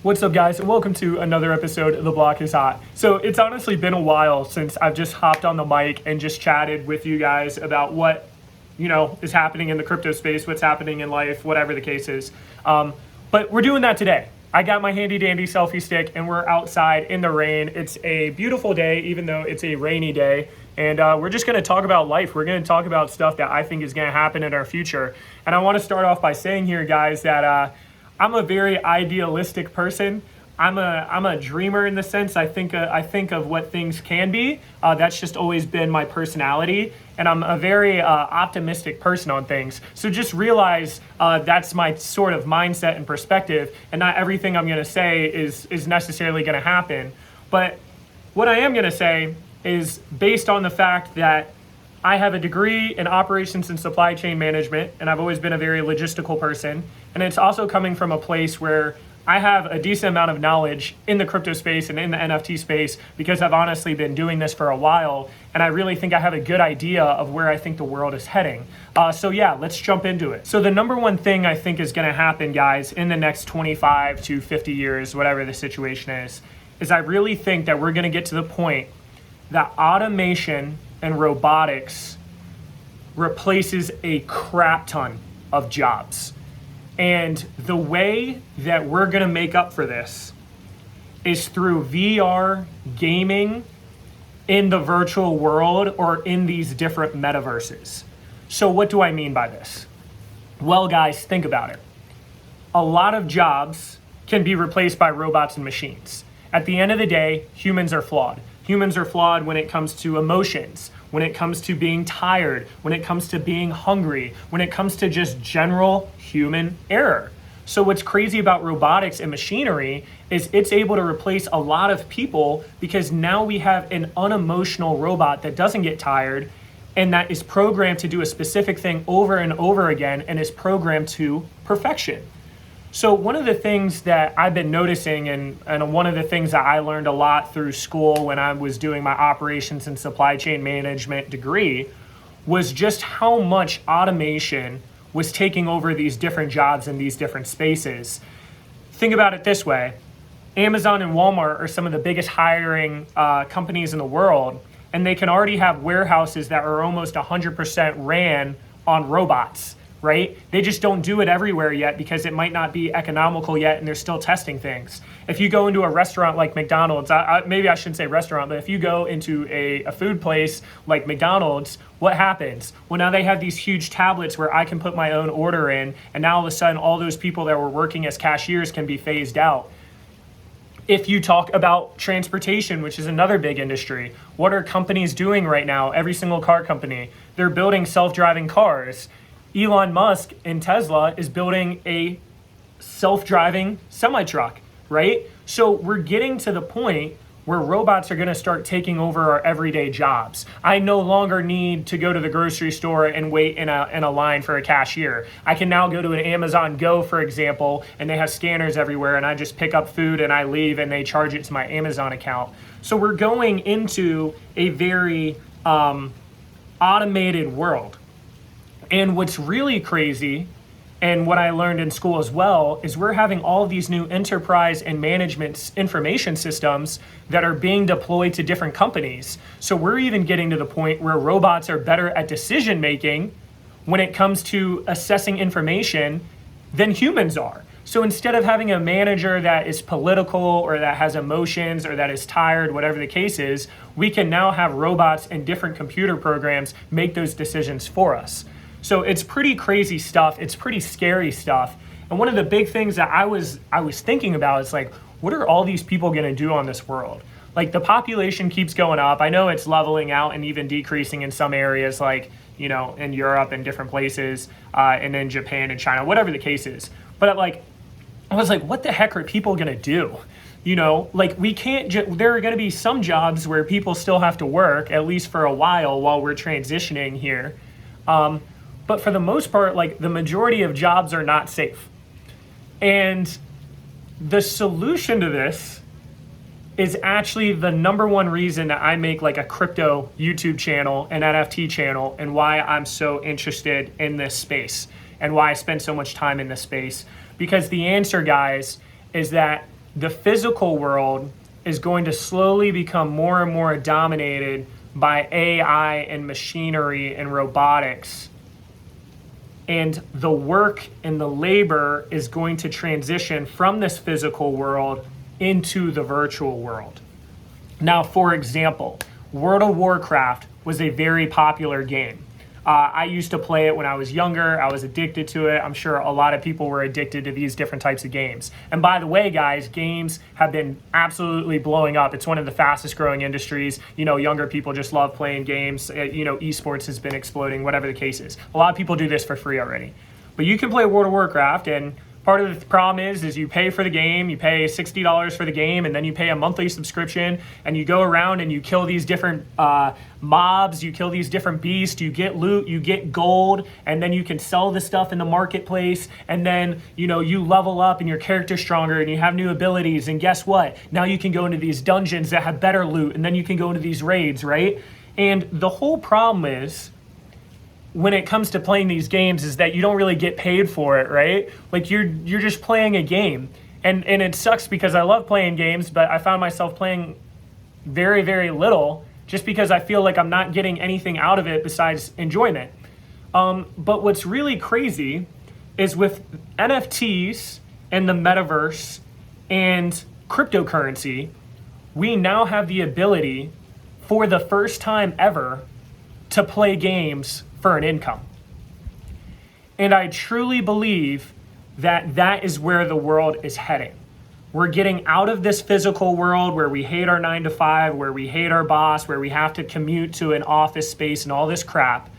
What's up, guys, and welcome to another episode of The Block is Hot. So it's honestly been a while since I've just hopped on the mic and just chatted with you guys about what, is happening in the crypto space, what's happening in life, whatever the case is. But we're doing that today. I got my handy dandy selfie stick and we're outside in the rain. It's a beautiful day, even though it's a rainy day. And we're just going to talk about life. We're going to talk about stuff that I think is going to happen in our future. And I want to start off by saying here, guys, that I'm a very idealistic person. I'm a dreamer in the sense I think of what things can be. That's just always been my personality, and I'm a very optimistic person on things. So just realize that's my sort of mindset and perspective, and not everything I'm going to say is necessarily going to happen. But what I am going to say is based on the fact that I have a degree in operations and supply chain management, and I've always been a very logistical person. And it's also coming from a place where I have a decent amount of knowledge in the crypto space and in the NFT space because I've honestly been doing this for a while. And I really think I have a good idea of where I think the world is heading. So yeah, let's jump into it. So the number one thing I think is going to happen, guys, in the next 25 to 50 years, whatever the situation is I really think that we're going to get to the point that automation and robotics replaces a crap ton of jobs. And the way that we're going to make up for this is through VR gaming in the virtual world or in these different metaverses. So what do I mean by this? Well, guys, think about it. A lot of jobs can be replaced by robots and machines. At the end of the day, humans are flawed. Humans are flawed when it comes to emotions, when it comes to being tired, when it comes to being hungry, when it comes to just general human error. So what's crazy about robotics and machinery is it's able to replace a lot of people because now we have an unemotional robot that doesn't get tired and that is programmed to do a specific thing over and over again and is programmed to perfection. So one of the things that I've been noticing and one of the things that I learned a lot through school when I was doing my operations and supply chain management degree was just how much automation was taking over these different jobs in these different spaces. Think about it this way. Amazon and Walmart are some of the biggest hiring companies in the world, and they can already have warehouses that are almost 100% ran on robots. Right? They just don't do it everywhere yet because it might not be economical yet and they're still testing things. If you go into a restaurant like McDonald's, maybe I shouldn't say restaurant, but if you go into a food place like McDonald's, what happens? Well, now they have these huge tablets where I can put my own order in, and now all of a sudden all those people that were working as cashiers can be phased out. If you talk about transportation, which is another big industry, what are companies doing right now? Every single car company, they're building self-driving cars. Elon Musk in Tesla is building a self-driving semi-truck, right? So we're getting to the point where robots are going to start taking over our everyday jobs. I no longer need to go to the grocery store and wait in a line for a cashier. I can now go to an Amazon Go, for example, and they have scanners everywhere, and I just pick up food and I leave and they charge it to my Amazon account. So we're going into a very automated world. And what's really crazy, and what I learned in school as well, is we're having all these new enterprise and management information systems that are being deployed to different companies. So we're even getting to the point where robots are better at decision making when it comes to assessing information than humans are. So instead of having a manager that is political or that has emotions or that is tired, whatever the case is, we can now have robots and different computer programs make those decisions for us. So it's pretty crazy stuff. It's pretty scary stuff. And one of the big things that I was thinking about is like, what are all these people going to do on this world? Like the population keeps going up. I know it's leveling out and even decreasing in some areas like, in Europe and different places and in Japan and China, whatever the case is. But I was like, what the heck are people going to do? We can't, there are going to be some jobs where people still have to work, at least for a while we're transitioning here. But for the most part, the majority of jobs are not safe. And the solution to this is actually the number one reason that I make a crypto YouTube channel, an NFT channel, and why I'm so interested in this space and why I spend so much time in this space. Because the answer, guys, is that the physical world is going to slowly become more and more dominated by AI and machinery and robotics. And the work and the labor is going to transition from this physical world into the virtual world. Now, for example, World of Warcraft was a very popular game. I used to play it when I was younger. I was addicted to it. I'm sure a lot of people were addicted to these different types of games. And by the way, guys, games have been absolutely blowing up. It's one of the fastest growing industries. Younger people just love playing games. Esports has been exploding, whatever the case is. A lot of people do this for free already. But you can play World of Warcraft, and part of the problem is you pay for the game, you pay $60 for the game, and then you pay a monthly subscription, and you go around and you kill these different mobs, you kill these different beasts, you get loot, you get gold, and then you can sell the stuff in the marketplace, and then you level up and your character's stronger and you have new abilities, and guess what? Now you can go into these dungeons that have better loot, and then you can go into these raids, right? And the whole problem is, when it comes to playing these games, is that you don't really get paid for it, right? Like you're just playing a game. And it sucks because I love playing games, but I found myself playing very, very little just because I feel like I'm not getting anything out of it besides enjoyment. But what's really crazy is with NFTs and the Metaverse and cryptocurrency, we now have the ability for the first time ever to play games for an income. And I truly believe that that is where the world is heading. We're getting out of this physical world where we hate our 9 to 5, where we hate our boss, where we have to commute to an office space and all this crap.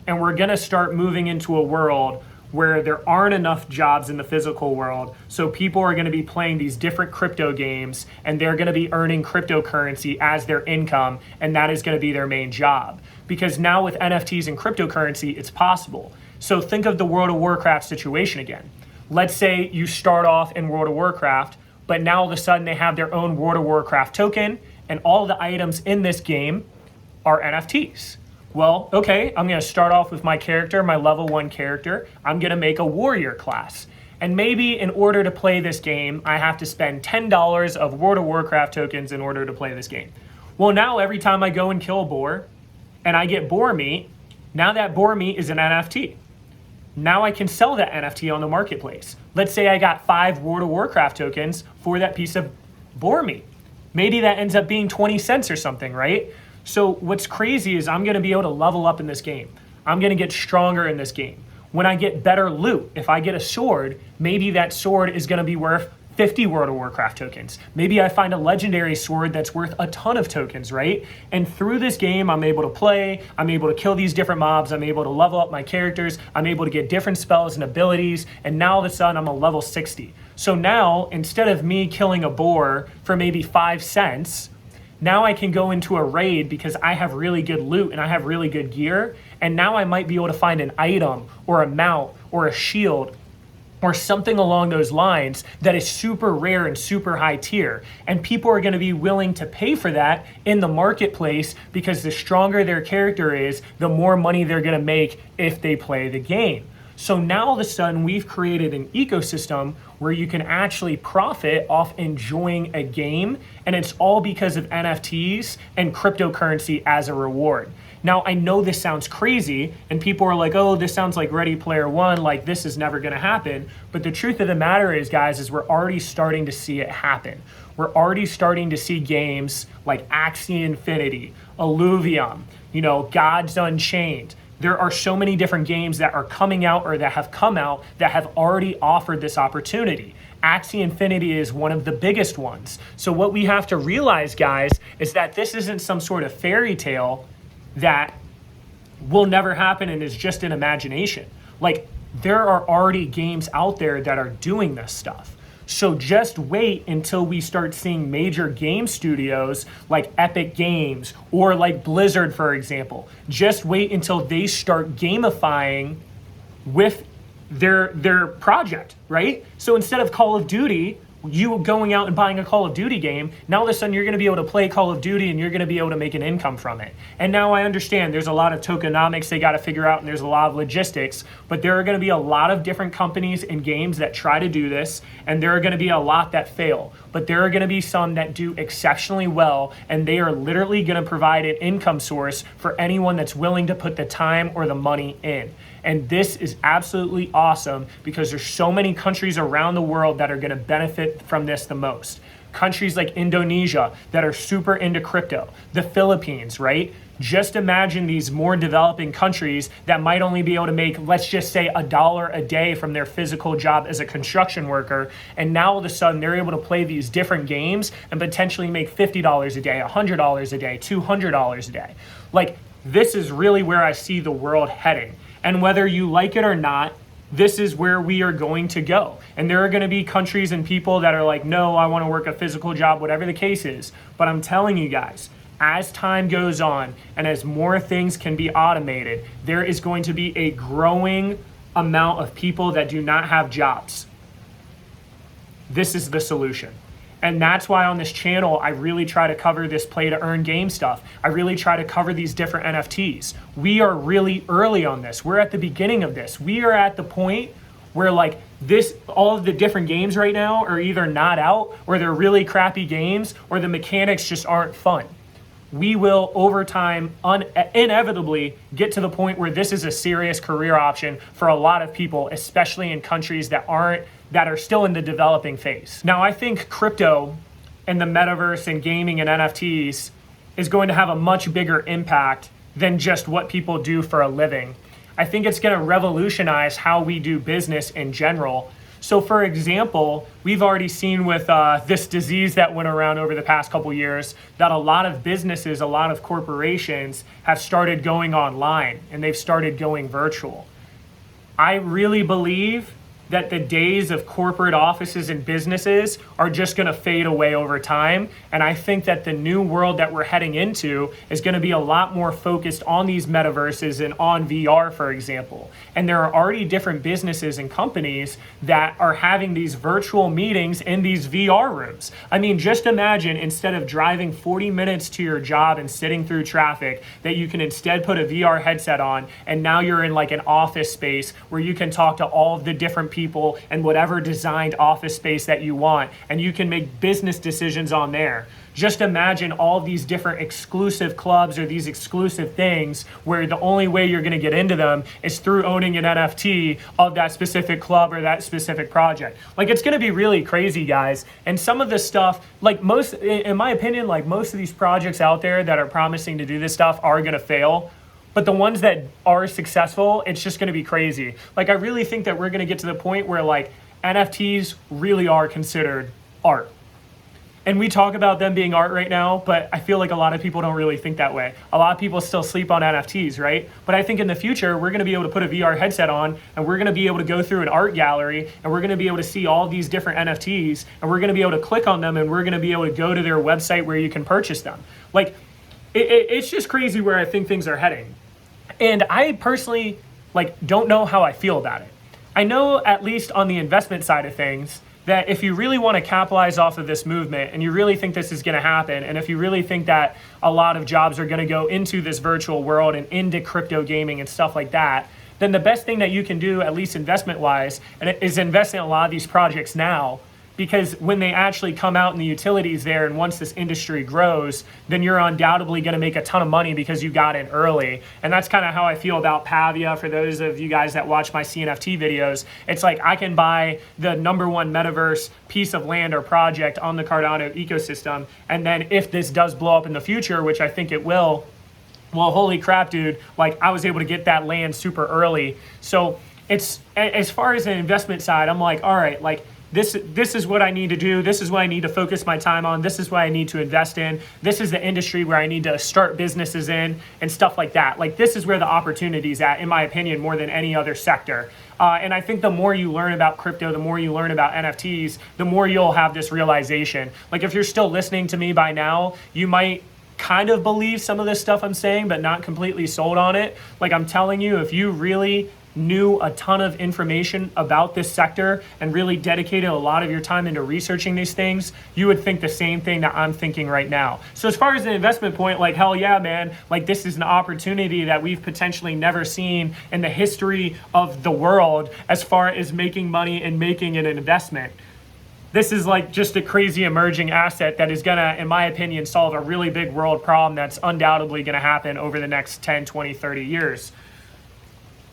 And we're gonna start moving into a world where there aren't enough jobs in the physical world. So people are gonna be playing these different crypto games, and they're gonna be earning cryptocurrency as their income, and that is gonna be their main job. Because now with NFTs and cryptocurrency, it's possible. So think of the World of Warcraft situation again. Let's say you start off in World of Warcraft, but now all of a sudden they have their own World of Warcraft token, and all the items in this game are NFTs. Well, okay, I'm gonna start off with my character, my level 1 character. I'm gonna make a warrior class. And maybe in order to play this game, I have to spend $10 of World of Warcraft tokens in order to play this game. Well, now every time I go and kill a boar, and I get boar meat, now that boar meat is an NFT. Now I can sell that NFT on the marketplace. Let's say I got 5 World of Warcraft tokens for that piece of boar meat. Maybe that ends up being 20 cents or something, right? So what's crazy is I'm gonna be able to level up in this game. I'm gonna get stronger in this game. When I get better loot, if I get a sword, maybe that sword is gonna be worth 50 World of Warcraft tokens. Maybe I find a legendary sword that's worth a ton of tokens, right? And through this game, I'm able to play, I'm able to kill these different mobs, I'm able to level up my characters, I'm able to get different spells and abilities, and now all of a sudden I'm a level 60. So now, instead of me killing a boar for maybe 5 cents, now I can go into a raid because I have really good loot and I have really good gear, and now I might be able to find an item or a mount or a shield or something along those lines that is super rare and super high tier. And people are gonna be willing to pay for that in the marketplace because the stronger their character is, the more money they're gonna make if they play the game. So now all of a sudden we've created an ecosystem where you can actually profit off enjoying a game, and it's all because of NFTs and cryptocurrency as a reward. Now, I know this sounds crazy, and people are like, oh, this sounds like Ready Player One, like this is never gonna happen. But the truth of the matter is, guys, is we're already starting to see it happen. We're already starting to see games like Axie Infinity, Illuvium, Gods Unchained. There are so many different games that are coming out or that have come out that have already offered this opportunity. Axie Infinity is one of the biggest ones. So what we have to realize, guys, is that this isn't some sort of fairy tale that will never happen and is just an imagination. Like, there are already games out there that are doing this stuff. So just wait until we start seeing major game studios like Epic Games or like Blizzard, for example. Just wait until they start gamifying with their project, right? So instead of Call of Duty, you going out and buying a Call of Duty game, now all of a sudden you're gonna be able to play Call of Duty and you're gonna be able to make an income from it. And now I understand there's a lot of tokenomics they gotta figure out and there's a lot of logistics, but there are gonna be a lot of different companies and games that try to do this, and there are gonna be a lot that fail. but there are going to be some that do exceptionally well, and they are literally going to provide an income source for anyone that's willing to put the time or the money in. And this is absolutely awesome because there's so many countries around the world that are going to benefit from this the most. Countries like Indonesia that are super into crypto, the Philippines, right? Just imagine these more developing countries that might only be able to make, let's just say, $1 a day from their physical job as a construction worker. And now all of a sudden they're able to play these different games and potentially make $50 a day, $100 a day, $200 a day. Like, this is really where I see the world heading. And whether you like it or not, this is where we are going to go. And there are going to be countries and people that are like, no, I want to work a physical job, whatever the case is. But I'm telling you guys, as time goes on and as more things can be automated, there is going to be a growing amount of people that do not have jobs. This is the solution. And that's why on this channel, I really try to cover this play to earn game stuff. I really try to cover these different NFTs. We are really early on this. We're at the beginning of this. We are at the point where like this, all of the different games right now are either not out, or they're really crappy games, or the mechanics just aren't fun. We will over time inevitably get to the point where this is a serious career option for a lot of people, especially in countries that are still in the developing phase. Now, I think crypto and the metaverse and gaming and NFTs is going to have a much bigger impact than just what people do for a living. I think it's going to revolutionize how we do business in general. So for example, we've already seen with this disease that went around over the past couple years that a lot of businesses, a lot of corporations have started going online and they've started going virtual. I really believe that the days of corporate offices and businesses are just going to fade away over time. And I think that the new world that we're heading into is going to be a lot more focused on these metaverses and on VR, for example. And there are already different businesses and companies that are having these virtual meetings in these VR rooms. I mean, just imagine instead of driving 40 minutes to your job and sitting through traffic, that you can instead put a VR headset on, and now you're in like an office space where you can talk to all of the different people and whatever designed office space that you want, and you can make business decisions on there. Just imagine all these different exclusive clubs or these exclusive things where the only way you're going to get into them is through owning an NFT of that specific club or that specific project. Like, it's going to be really crazy, guys. And some of this stuff, like most, in my opinion, like most of these projects out there that are promising to do this stuff are going to fail. But the ones that are successful, it's just going to be crazy. Like, I really think that we're going to get to the point where like NFTs really are considered art. And we talk about them being art right now, but I feel like a lot of people don't really think that way. A lot of people still sleep on NFTs, right? But I think in the future, we're going to be able to put a VR headset on, and we're going to be able to go through an art gallery, and we're going to be able to see all these different NFTs, and we're going to be able to click on them, and we're going to be able to go to their website where you can purchase them. Like, it's just crazy where I think things are heading. And I personally, like, don't know how I feel about it. I know, at least on the investment side of things, that if you really want to capitalize off of this movement and you really think this is going to happen, and if you really think that a lot of jobs are going to go into this virtual world and into crypto gaming and stuff like that, then the best thing that you can do, at least investment-wise, is invest in a lot of these projects now. Because when they actually come out in the utilities there, and once this industry grows, then you're undoubtedly going to make a ton of money because you got in early. And that's kind of how I feel about Pavia. For those of you guys that watch my CNFT videos, it's like I can buy the #1 metaverse piece of land or project on the Cardano ecosystem. And then if this does blow up in the future, which I think it will, well, holy crap, dude, like I was able to get that land super early. So it's, as far as an investment side, I'm like, all right, like, This is what I need to do. This is what I need to focus my time on. This is what I need to invest in. This is the industry where I need to start businesses in and stuff like that. Like, this is where the opportunity is at, in my opinion, more than any other sector. And I think the more you learn about crypto, the more you learn about NFTs, the more you'll have this realization. Like, if you're still listening to me by now, you might kind of believe some of this stuff I'm saying, but not completely sold on it. Like, I'm telling you, if you really knew a ton of information about this sector and really dedicated a lot of your time into researching these things, you would think the same thing that I'm thinking right now. So as far as an investment point, like, hell yeah, man, like, this is an opportunity that we've potentially never seen in the history of the world as far as making money and making an investment. this is like just a crazy emerging asset that is gonna, in my opinion, solve a really big world problem that's undoubtedly gonna happen over the next 10, 20, 30 years.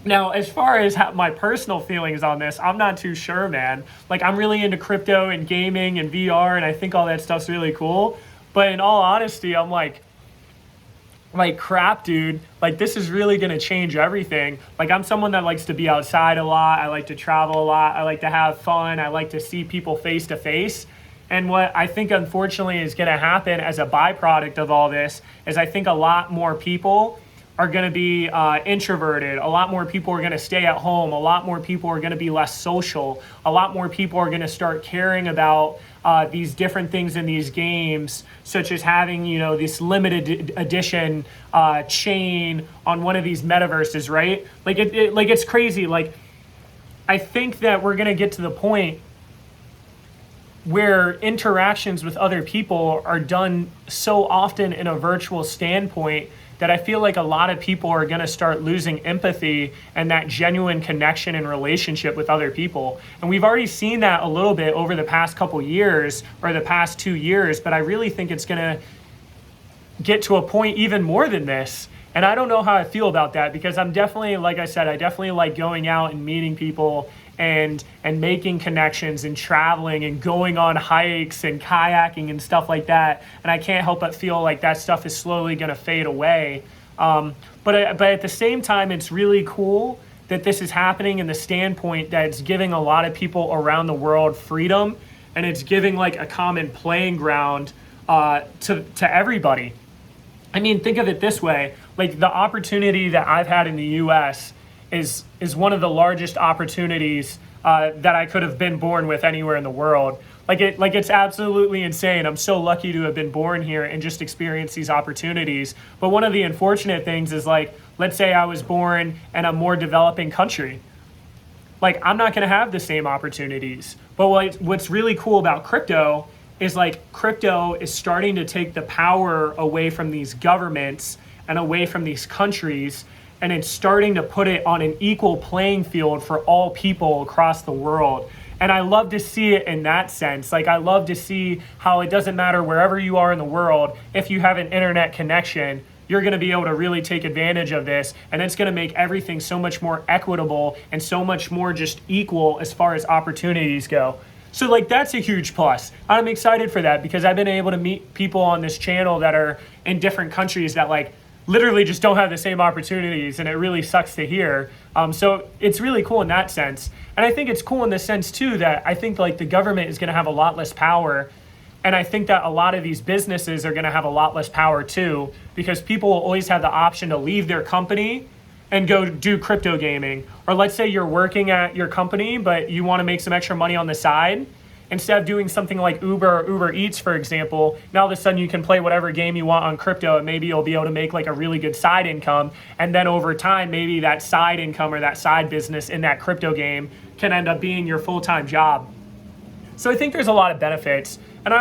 Now, as far as my personal feelings on this, I'm not too sure, man. Like, I'm really into crypto and gaming and VR, and I think all that stuff's really cool. But in all honesty, I'm like crap, dude. Like, this is really gonna change everything. Like, I'm someone that likes to be outside a lot. I like to travel a lot. I like to have fun. I like to see people face to face. And what I think, unfortunately, is gonna happen as a byproduct of all this is I think a lot more people are going to be introverted. A lot more people are going to stay at home. A lot more people are going to be less social. A lot more people are going to start caring about these different things in these games, such as having, you know, this limited edition chain on one of these metaverses, right? Like it's crazy. Like, I think that we're going to get to the point where interactions with other people are done so often in a virtual standpoint that I feel like a lot of people are going to start losing empathy and that genuine connection and relationship with other people. And we've already seen that a little bit over the past couple years or the past 2 years, but I really think it's going to get to a point even more than this. And I don't know how I feel about that, because I'm definitely, like I said, I definitely like going out and meeting people and making connections and traveling and going on hikes and kayaking and stuff like that. And I can't help but feel like that stuff is slowly going to fade away. But at the same time, it's really cool that this is happening in the standpoint that it's giving a lot of people around the world freedom, and it's giving like a common playing ground to everybody. I mean, think of it this way, like the opportunity that I've had in the US is one of the largest opportunities that I could have been born with anywhere in the world. It's absolutely insane. I'm so lucky to have been born here and just experience these opportunities. But one of the unfortunate things is, like, let's say I was born in a more developing country. Like, I'm not gonna have the same opportunities. But what's really cool about crypto is, like, crypto is starting to take the power away from these governments and away from these countries, and it's starting to put it on an equal playing field for all people across the world. And I love to see it in that sense. Like, I love to see how it doesn't matter wherever you are in the world, if you have an internet connection, you're gonna be able to really take advantage of this, and it's gonna make everything so much more equitable and so much more just equal as far as opportunities go. So, like, that's a huge plus. I'm excited for that, because I've been able to meet people on this channel that are in different countries that, like, literally just don't have the same opportunities, and it really sucks to hear. So it's really cool in that sense. And I think it's cool in the sense too that I think, like, the government is gonna have a lot less power, and I think that a lot of these businesses are gonna have a lot less power too, because people will always have the option to leave their company and go do crypto gaming. Or let's say you're working at your company, but you wanna make some extra money on the side. Instead of doing something like Uber or Uber Eats, for example, now all of a sudden you can play whatever game you want on crypto, and maybe you'll be able to make like a really good side income. And then over time, maybe that side income or that side business in that crypto game can end up being your full-time job. So I think there's a lot of benefits. And I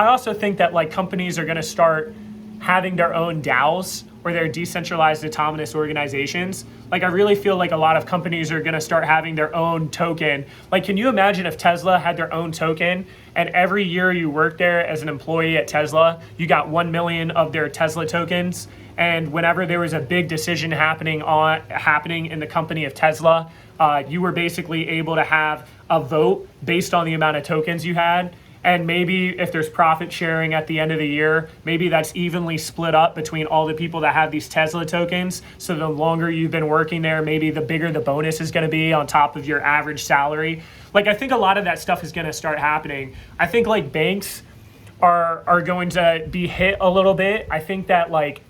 also think that, like, companies are gonna start having their own DAOs, or their decentralized autonomous organizations. Like, I really feel like a lot of companies are gonna start having their own token. Like, can you imagine if Tesla had their own token, and every year you worked there as an employee at Tesla, you got 1 million of their Tesla tokens, and whenever there was a big decision happening in the company of Tesla, you were basically able to have a vote based on the amount of tokens you had. And maybe if there's profit sharing at the end of the year, maybe that's evenly split up between all the people that have these Tesla tokens. So the longer you've been working there, maybe the bigger the bonus is going to be on top of your average salary. Like, I think a lot of that stuff is going to start happening. I think, like, banks are going to be hit a little bit. I think that, like,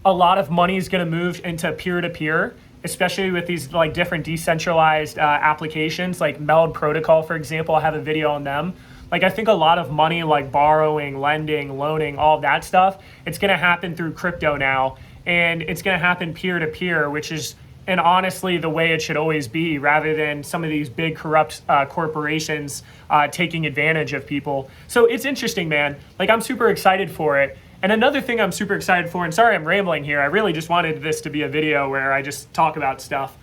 a lot of money is going to move into peer-to-peer, especially with these, like, different decentralized applications, like Meld Protocol, for example. I have a video on them. Like, I think a lot of money, like borrowing, lending, loaning, all that stuff, it's gonna happen through crypto now, and it's gonna happen peer-to-peer, which is, and honestly, the way it should always be, rather than some of these big corrupt corporations taking advantage of people. So it's interesting, man. Like, I'm super excited for it. And another thing I'm super excited for, and sorry I'm rambling here, I really just wanted this to be a video where I just talk about stuff.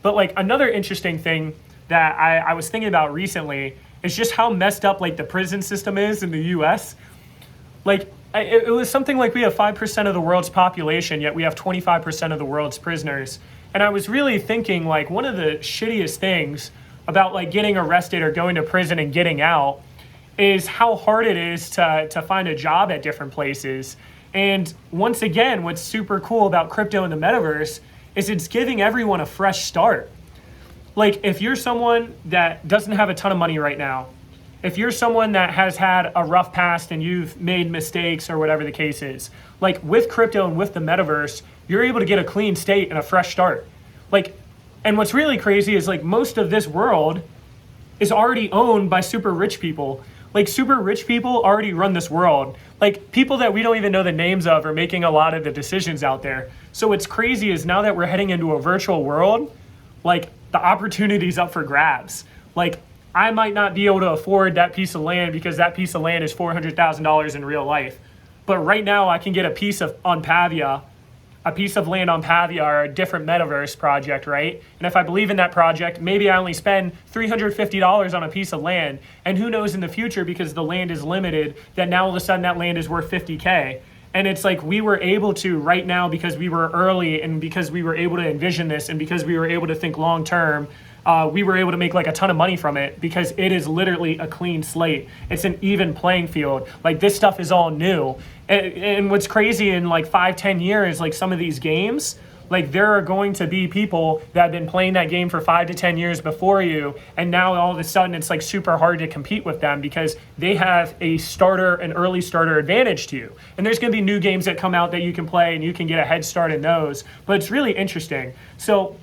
But, like, another interesting thing that I was thinking about recently is just how messed up like the prison system is in the US. Like it was something like we have 5% of the world's population, yet we have 25% of the world's prisoners. And I was really thinking like one of the shittiest things about like getting arrested or going to prison and getting out is how hard it is to find a job at different places. And once again, what's super cool about crypto and the metaverse is it's giving everyone a fresh start. Like if you're someone that doesn't have a ton of money right now, if you're someone that has had a rough past and you've made mistakes or whatever the case is, like with crypto and with the metaverse, you're able to get a clean state and a fresh start. Like, and what's really crazy is like most of this world is already owned by super rich people. Like super rich people already run this world. Like people that we don't even know the names of are making a lot of the decisions out there. So what's crazy is now that we're heading into a virtual world, like the opportunity's up for grabs. Like I might not be able to afford that piece of land because that piece of land is $400,000 in real life. But right now I can get a piece of land on Pavia or a different metaverse project, right? And if I believe in that project, maybe I only spend $350 on a piece of land. And who knows in the future, because the land is limited, that now all of a sudden that land is worth 50K. And it's like we were able to right now because we were early and because we were able to envision this and because we were able to think long term, we were able to make like a ton of money from it because it is literally a clean slate. It's an even playing field. Like this stuff is all new. And what's crazy in like 5-10 years, like some of these games, like there are going to be people that have been playing that game for 5 to 10 years before you. And now all of a sudden it's like super hard to compete with them because they have an early starter advantage to you. And there's going to be new games that come out that you can play and you can get a head start in those. But it's really interesting. So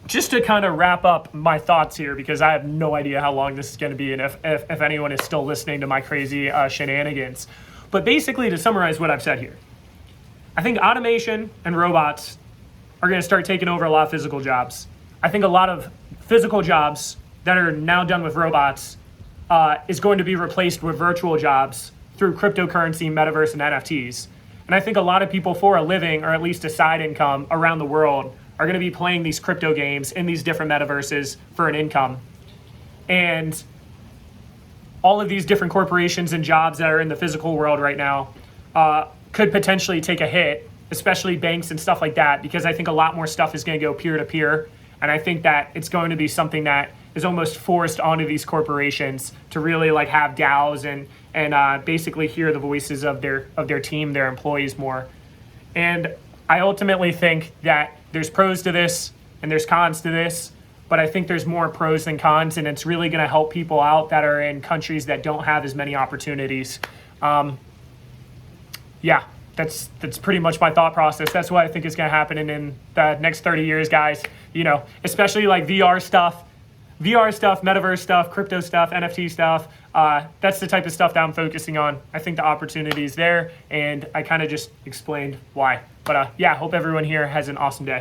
just to kind of wrap up my thoughts here, because I have no idea how long this is going to be and if anyone is still listening to my crazy shenanigans. But basically, to summarize what I've said here, I think automation and robots are going to start taking over a lot of physical jobs. I think a lot of physical jobs that are now done with robots is going to be replaced with virtual jobs through cryptocurrency, metaverse, and NFTs. And I think a lot of people for a living, or at least a side income around the world, are going to be playing these crypto games in these different metaverses for an income. And all of these different corporations and jobs that are in the physical world right now could potentially take a hit, especially banks and stuff like that, because I think a lot more stuff is going to go peer-to-peer. And I think that it's going to be something that is almost forced onto these corporations to really like have DAOs and basically hear the voices of their team, their employees more. And I ultimately think that there's pros to this and there's cons to this, but I think there's more pros than cons, and it's really going to help people out that are in countries that don't have as many opportunities. Yeah, that's pretty much my thought process. That's what I think is going to happen in the next 30 years, guys. You know, especially like VR stuff, metaverse stuff, crypto stuff, NFT stuff. That's the type of stuff that I'm focusing on. I think the opportunity is there, and I kind of just explained why. But yeah, hope everyone here has an awesome day.